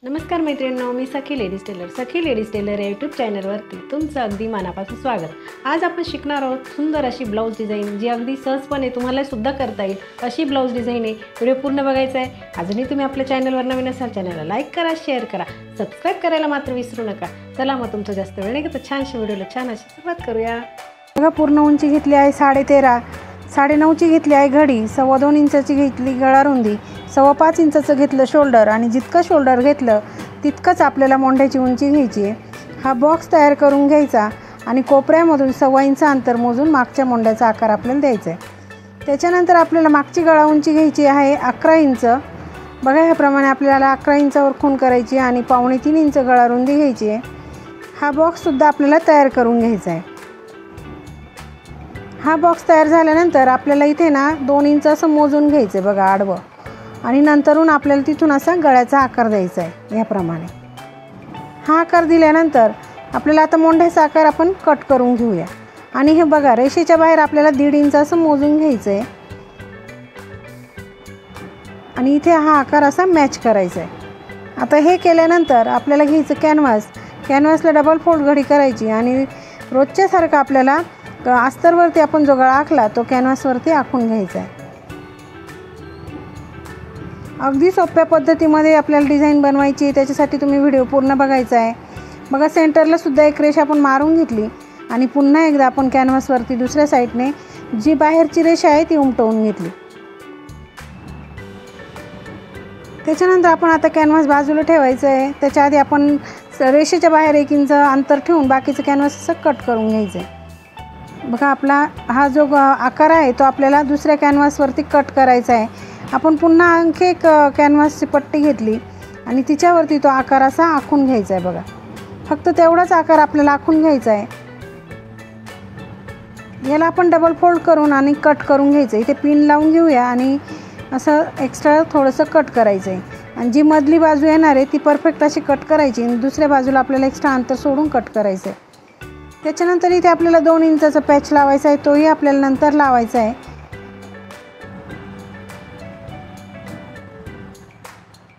नमस्कार मैत्रिणींनो, मी सखी ladies tailor या यूट्यूब चॅनलवरती तुमचं अगदी मनापासून स्वागत। आज आपण शिकणार आहोत सुंदर अशी ब्लाऊज डिझाईन, जी अगदी सहजपणे तुम्हाला सुद्धा करता येईल अशी ब्लाऊज डिझाईन आहे। व्हिडिओ पूर्ण बघायचा आहे। अजूनही तुम्ही आपल्या चॅनलवर नवीन असाल चॅनलला लाईक करा, शेअर करा, सबस्क्राईब करायला मात्र विसरू नका। चला मग तुमचं जास्त वेळ नाही घेता छानशी व्हिडिओला छान अशी सुरुवात करूया। बघा, पूर्ण उंची घेतली आहे 13.5, 9.5ची घेतली आहे घडी, 2.25 इंचाची घेतली गळा रुंदी, 5.25 इंचाचं घेतलं शोल्डर आणि जितकं शोल्डर घेतलं तितकंच आपल्याला मोंढ्याची उंची घ्यायची आहे। हा बॉक्स तयार करून घ्यायचा आणि कोपऱ्यामधून 1.25 इंच अंतर मोजून मागच्या मोंढ्याचा आकार आपल्याला द्यायचा आहे। त्याच्यानंतर आपल्याला मागची गळा उंची घ्यायची आहे 11 इंच। बघा, ह्याप्रमाणे आपल्याला 11 इंचावर खूण करायची आणि 2.25 इंच गळा रुंदी घ्यायची आहे। हा बॉक्ससुद्धा आपल्याला तयार करून घ्यायचा आहे। हा बॉक्स तयार झाल्यानंतर आपल्याला इथे ना 2 इंच असं मोजून घ्यायचं आहे बघा आडवं, आणि नंतरून आपल्याला तिथून असा गळ्याचा आकार द्यायचा आहे याप्रमाणे। हा आकार दिल्यानंतर आपल्याला आता मोंढ्याचा आकार आपण कट करून घेऊया। आणि हे बघा, रेषेच्या बाहेर आपल्याला 1.5 इंच असं मोजून घ्यायचं आहे आणि इथे हा आकार असा मॅच करायचा आहे। आता हे केल्यानंतर आपल्याला घ्यायचं कॅनव्हासला डबल फोल्ड घडी करायची आणि रोजच्यासारखं आपल्याला अस्तरवरती आपण जो गळा आखला तो कॅनव्हासवरती आखून घ्यायचा आहे। अगदी सोप्या पद्धतीमध्ये आपल्याला डिझाईन बनवायची, त्याच्यासाठी तुम्ही व्हिडिओ पूर्ण बघायचा आहे। बघा, सेंटरला सुद्धा एक रेष आपण मारून घेतली आणि पुन्हा एकदा आपण कॅनव्हासवरती दुसऱ्या साईडने जी बाहेरची रेषा आहे ती उमटवून घेतली। त्याच्यानंतर आपण आता कॅनव्हास बाजूला ठेवायचं आहे। त्याच्या आधी आपण रेषेच्या बाहेर 1 इंच अंतर ठेवून बाकीचं कॅनव्हास असं कट करून घ्यायचं आहे। बघा, आपला हा जो आकार आहे तो आपल्याला दुसऱ्या कॅनव्हासवरती कट करायचा आहे। आपण पुन्हा आणखी एक कॅनव्हासची पट्टी घेतली आणि तिच्यावरती तो आकार असा आखून घ्यायचा आहे। बघा, फक्त तेवढाच आकार आपल्याला आखून घ्यायचा आहे। याला आपण डबल फोल्ड करून आणि कट करून घ्यायचं आहे। इथे पिन लावून घेऊया आणि असं एक्स्ट्रा थोडंसं कट करायचं आहे आणि जी मधली बाजू येणार आहे ती परफेक्ट अशी कट करायची आणि दुसऱ्या बाजूला आपल्याला एक्स्ट्रा अंतर सोडून कट करायचं आहे। त्याच्यानंतर इथे आपल्याला 2 इंचाचा पॅच लावायचा आहे, तोही आपल्याला नंतर लावायचा आहे।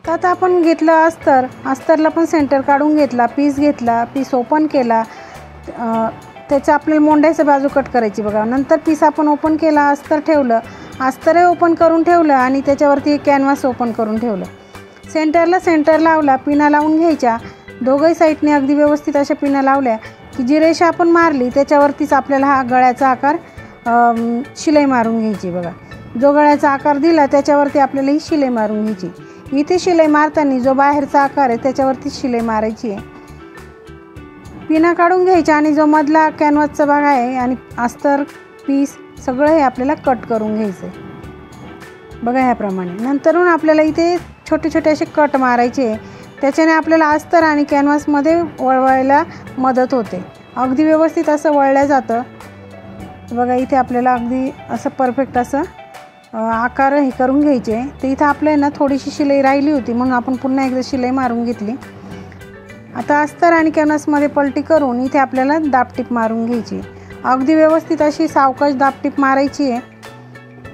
तर आता आपण घेतलं अस्तरला पण सेंटर काढून घेतला, पीस ओपन केला, त्याचं आपल्याला मोंढ्याचं बाजू कट करायची। बघा, नंतर पीस आपण ओपन केला, अस्तर ठेवलं, अस्तरही ओपन करून ठेवलं आणि त्याच्यावरती कॅनव्हास ओपन करून ठेवलं। सेंटरला सेंटर लावला, पिना लावून घ्यायच्या, दोघंही साईडने अगदी व्यवस्थित अशा पिना लावल्या की जी रेषा आपण मारली त्याच्यावरतीच आपल्याला हा गळ्याचा आकार शिलाई मारून घ्यायची। बघा, जो गळ्याचा आकार दिला त्याच्यावरती आपल्याला ही शिलाई मारून घ्यायची। इथे शिलाई मारताना जो बाहेरचा आकार आहे त्याच्यावरती शिलाई मारायची आहे। पिना काढून घ्यायच्या आणि जो मधला कॅनव्हासचा भाग आहे आणि अस्तर पीस सगळं हे आपल्याला कट करून घ्यायचं आहे। बघा, ह्याप्रमाणे नंतरून आपल्याला इथे छोटे छोटे असे कट मारायचे। त्याच्याने आपल्याला अस्तर आणि कॅनव्हासमध्ये वळवायला मदत होते, अगदी व्यवस्थित असं वळलं जातं। बघा, इथे आपल्याला अगदी असं परफेक्ट असं आकार हे करून घ्यायचे। तर इथं आपल्याला ना थोडीशी शिलाई राहिली होती म्हणून आपण पुन्हा एकदा शिलाई मारून घेतली। आता अस्तर आणि कॅनव्हासमध्ये पलटी करून इथे आपल्याला दाबटीप मारून घ्यायची। अगदी व्यवस्थित अशी सावकाश दाबटीप मारायची आहे।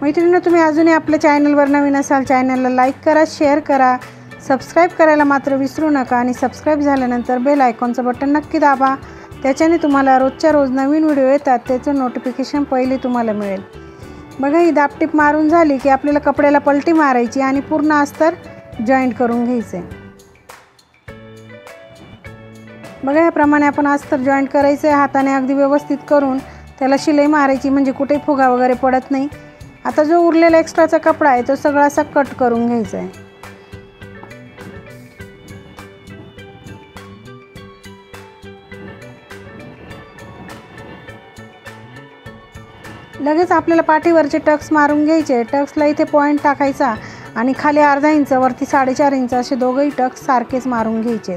मैत्रिणींनो, तुम्ही अजूनही आपल्या चॅनलवर नवीन असाल चॅनलला लाईक करा, शेअर करा, सबस्क्राईब करायला मात्र विसरू नका आणि सबस्क्राईब झाल्यानंतर बेल आयकॉनचं बटन नक्की दाबा। त्याच्याने तुम्हाला रोजच्या रोज नवीन व्हिडिओ येतात त्याचं नोटिफिकेशन पहिले तुम्हाला मिळेल। बघा, ही दाबटीप मारून झाली की आपल्याला कपड्याला पलटी मारायची आणि पूर्ण अस्तर जॉईंट करून घ्यायचं आहे। बघा, ह्याप्रमाणे आपण अस्तर जॉईंट करायचं आहे हाताने अगदी व्यवस्थित करून त्याला शिलाई मारायची, म्हणजे कुठे फुगा वगैरे पडत नाही। आता जो उरलेला एक्स्ट्राचा कपडा आहे तो सगळा असा कट करून घ्यायचा आहे। लगेच आपल्याला पाठीवरचे टक्स मारून घ्यायचे। टक्सला इथे पॉईंट टाकायचा आणि खाली अर्धा इंच वरती 4.5 इंच असे दोघंही टक्स सारखेच मारून घ्यायचे।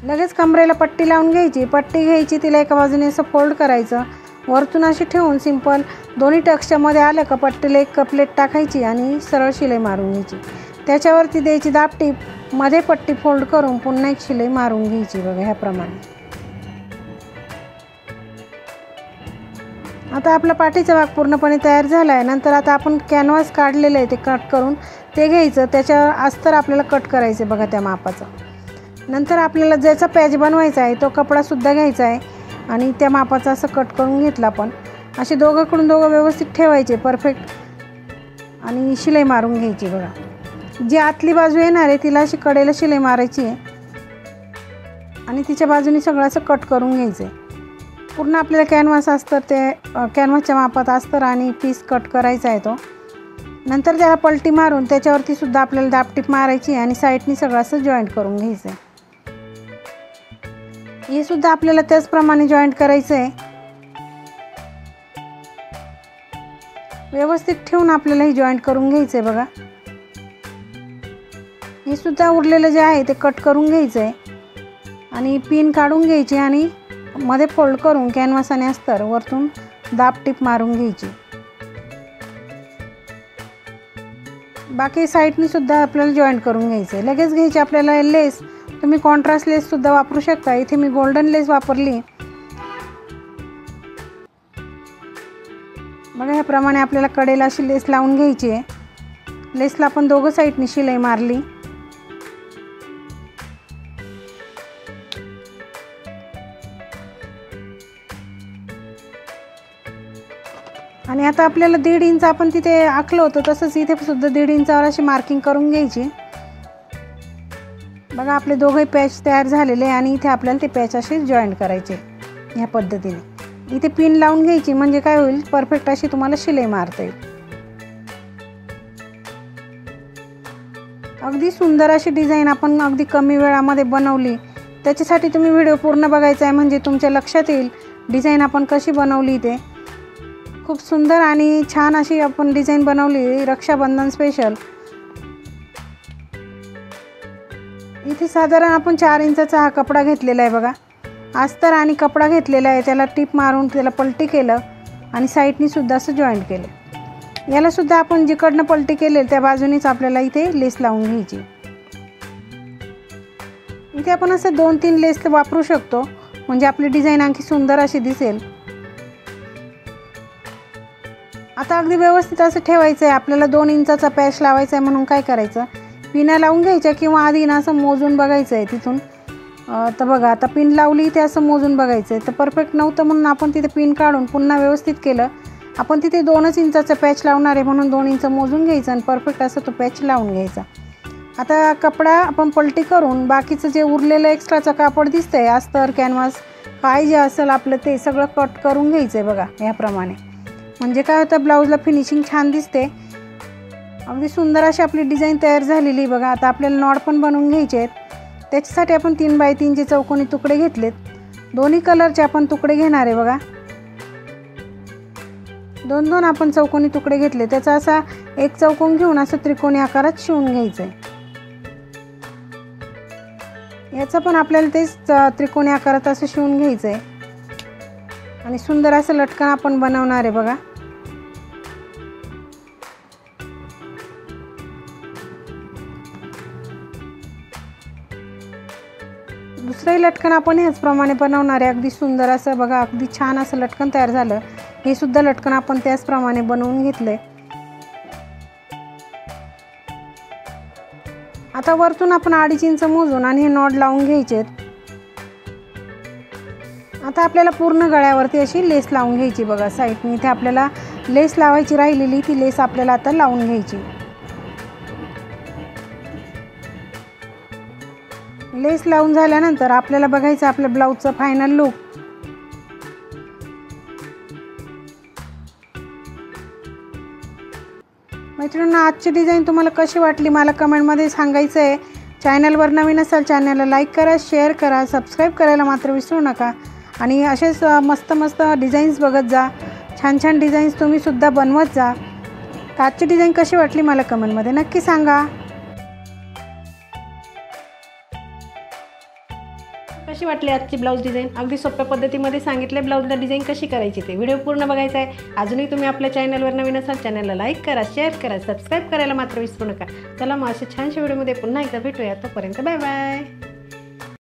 लगेच कमरेला पट्टी लावून घ्यायची। पट्टी घ्यायची, तिला एका बाजूने असं फोल्ड करायचं, वरतून अशी ठेवून सिंपल दोन्ही टक्सच्या मध्ये आलं का पट्टीला एक प्लेट टाकायची आणि सरळ शिलाई मारून घ्यायची। त्याच्यावरती द्यायची दाबटीप, मध्ये पट्टी फोल्ड करून पुन्हा एक शिलाई मारून घ्यायची। बघा, ह्याप्रमाणे आता आपला पाठीचा भाग पूर्णपणे तयार झाला आहे। नंतर आता आपण कॅनव्हास काढलेलं आहे ते कट करून ते घ्यायचं, त्याच्यावर अस्तर आपल्याला कट करायचं बघा त्या मापाचं. नंतर आपल्याला ज्याचा पॅच बनवायचा आहे तो कपडासुद्धा घ्यायचा आहे आणि त्या मापाचा असं कट करून घेतला आपण. असे दोघंकडून दोघं व्यवस्थित ठेवायचे परफेक्ट आणि शिलाई मारून घ्यायची बघा. जी आतली बाजू येणार आहे तिला अशी कडेला शिलाई मारायची आहे आणि तिच्या बाजूने सगळं असं कट करून घ्यायचं आहे. पूर्ण आपल्याला कॅनव्हास अस्तर ते कॅनव्हासच्या मापात अस्तर आणि पीस कट करायचा आहे तो. नंतर त्याला पलटी मारून त्याच्यावरती सुद्धा आपल्याला दाबटीप मारायची आणि साईडनी सगळं असं जॉईंट करून घ्यायचं आहे. हे सुद्धा आपल्याला त्याचप्रमाणे जॉईंट करायचं आहे. व्यवस्थित ठेवून आपल्याला हे जॉईंट करून घ्यायचं आहे बघा. हे सुद्धा उरलेलं जे आहे ते कट करून घ्यायचं आहे आणि पिन काढून घ्यायची आणि मध्ये फोल्ड करून कॅनव्हासाने अस्तर वरतून दाबटीप मारून घ्यायची. बाकी साईडनी सुद्धा आपल्याला जॉईंट करून घ्यायचं आहे. लगेच घ्यायची आपल्याला लेस. तुम्ही कॉन्ट्रास्ट लेससुद्धा वापरू शकता. इथे मी गोल्डन लेस वापरली बघा. ह्याप्रमाणे आपल्याला कडेला अशी लेस लावून घ्यायची आहे. लेसला आपण दोघं साईडनी शिलाई मारली. आणि आता आपल्याला 1.5 इंच आपण तिथे आखलं होतं तसंच इथे सुद्धा 1.5 इंचावर अशी मार्किंग करून घ्यायची बघा. आपले दोघंही पॅच तयार झालेले आणि इथे आपल्याला ते पॅच असे जॉईंट करायचे ह्या पद्धतीने. इथे पिन लावून घ्यायची म्हणजे काय होईल, परफेक्ट अशी तुम्हाला शिलाई मारता येईल. अगदी सुंदर अशी डिझाईन आपण अगदी कमी वेळामध्ये बनवली. त्याच्यासाठी तुम्ही व्हिडिओ पूर्ण बघायचा आहे म्हणजे तुमच्या लक्षात येईल डिझाईन आपण कशी बनवली ते. खूप सुंदर आणि छान अशी आपण डिझाईन बनवली रक्षाबंधन स्पेशल. इथे साधारण आपण 4 इंचाचा हा कपडा घेतलेला आहे बघा. अस्तर आणि कपडा घेतलेला आहे. त्याला टीप मारून त्याला पलटी केलं आणि साईडनी सुद्धा असं जॉईंट केलं. याला सुद्धा आपण जिकडनं पलटी केले त्या बाजूनेच आपल्याला इथे लेस लावून घ्यायची. इथे आपण असं 2-3 लेस वापरू शकतो म्हणजे आपली डिझाईन आणखी सुंदर अशी दिसेल. आता अगदी व्यवस्थित असं ठेवायचं आहे. आपल्याला 2 इंचाचा पॅच लावायचा आहे म्हणून काय करायचं, पिना लावून घ्यायच्या किंवा आधी ना असं मोजून बघायचं आहे तिथून. तर बघा आता पिन लावली ते असं मोजून बघायचं आहे. तर परफेक्ट नव्हतं म्हणून आपण तिथे पिन काढून पुन्हा व्यवस्थित केलं. आपण तिथे 2च इंचाचा पॅच लावणार आहे म्हणून 2 इंच मोजून घ्यायचं आणि परफेक्ट असं तो पॅच लावून घ्यायचा. आता कपडा आपण पलटी करून बाकीचं जे उरलेलं एक्स्ट्राचं कापड दिसतंय अस्तर कॅनव्हास काय जे असेल आपलं ते सगळं कट करून घ्यायचं आहे बघा ह्याप्रमाणे. म्हणजे काय होतं ब्लाऊजला फिनिशिंग छान दिसते. अगदी सुंदर अशी आपली डिझाईन तयार झालेली बघा. आता आपल्याला नॉड पण बनवून घ्यायचे आहेत. त्याच्यासाठी आपण 3x3चे चौकोनी तुकडे घेतलेत. दोन्ही कलरचे आपण तुकडे घेणार आहे बघा. 2-2 आपण चौकोनी तुकडे घेतले. त्याचा असा एक चौकोन घेऊन असं त्रिकोणी आकारात शिवून घ्यायचं आहे. याचं पण आपल्याला तेच त्रिकोणी आकारात असं शिवून घ्यायचं आहे आणि सुंदर असं लटकन आपण बनवणार आहे बघा. दुसरंही लटकन आपण ह्याचप्रमाणे बनवणार आहे. अगदी सुंदर असं बघा. अगदी छान असं लटकन तयार झालं. हे सुद्धा लटकन आपण त्याचप्रमाणे बनवून घेतलंय. आता वरतून आपण 2.5 इंच मोजून आणि हे नॉड लावून घ्यायचे. आता आपल्याला पूर्ण गळ्यावरती अशी लेस लावून घ्यायची बघा साईडनी. इथे आपल्याला लेस लावायची राहिलेली ती लेस आपल्याला आता लावून घ्यायची. लेस लावून झाल्यानंतर आपल्याला बघायचं आपल्या ब्लाऊजचा फायनल लुक. मैत्रिणींनो आजची डिझाईन तुम्हाला कशी वाटली मला कमेंटमध्ये सांगायचं आहे. चॅनलवर नवीन असाल चॅनलला लाईक करा, शेअर करा, सबस्क्राईब करायला मात्र विसरू नका. आणि असेच मस्त मस्त डिझाईन्स बघत जा. छान छान डिझाईन्स तुम्हीसुद्धा बनवत जा. आजची डिझाईन कशी वाटली मला कमेंटमध्ये नक्की सांगा. कशी वाटली आजची ब्लाऊज डिझाईन. अगदी सोप्या पद्धतीमध्ये सांगितले ब्लाऊजला डिझाईन कशी करायची ते. व्हिडिओ पूर्ण बघायचा आहे. अजूनही तुम्ही आपल्या चॅनलवर नवीन असाल चॅनलला लाईक करा, शेअर करा, सबस्क्राईब करायला मात्र विसरू नका. चला मग अशा छानशा व्हिडिओमध्ये पुन्हा एकदा भेटूया. तोपर्यंत बाय बाय.